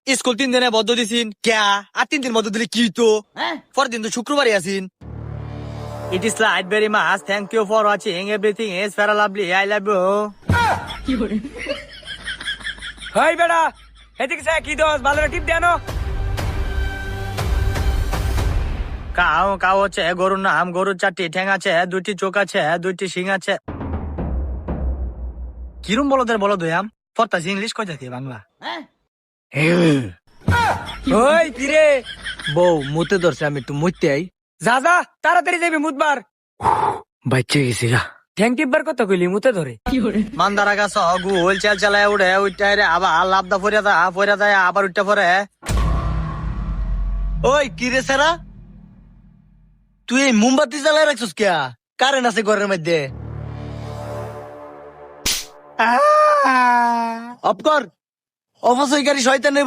School 3 দিনে বদ্ধ দিছিন ক্যা আর 3 দিন বদ্ধ দিলে কি তো পরের দিন তো শুক্রবারই আছিন। It is like very much. Thank you for watching. Everything is very lovely. I love you. হাই বেড়া এদিকে স্যার কি দোষ ভালো টিপ দেনো কাউ কাউ হচ্ছে গরুর নাম, গরুর 4টি ঠ্যাং আছে, 2টি চোখ আছে, 2টি শিং আছে। কিরম বলদের বলদ হইয়াম পড়তাছি ইংলিশ কই যাতি বাংলা। ওই কিরে বউ মুতে ধরছে আমি একটু মুতে আই। যা যা তাড়াতাড়ি যাবি মুতবার বাচ্চা গেছি গা। ঠ্যাং টিপবার কথা কইলি মুতে ধরে মান্দারা গাছ গুল চাল চালায় উড়ে উঠতে রে আবার লাভদা ফরিয়া যায় আবার উঠতে পরে। ওই কিরে সারা তুই এই মোমবাতি জ্বালায় রাখছিস কিয়া? কারেন্ট আছে ঘরের মধ্যে, অফ কর। অফসই গাড়ি শয়তান নেব।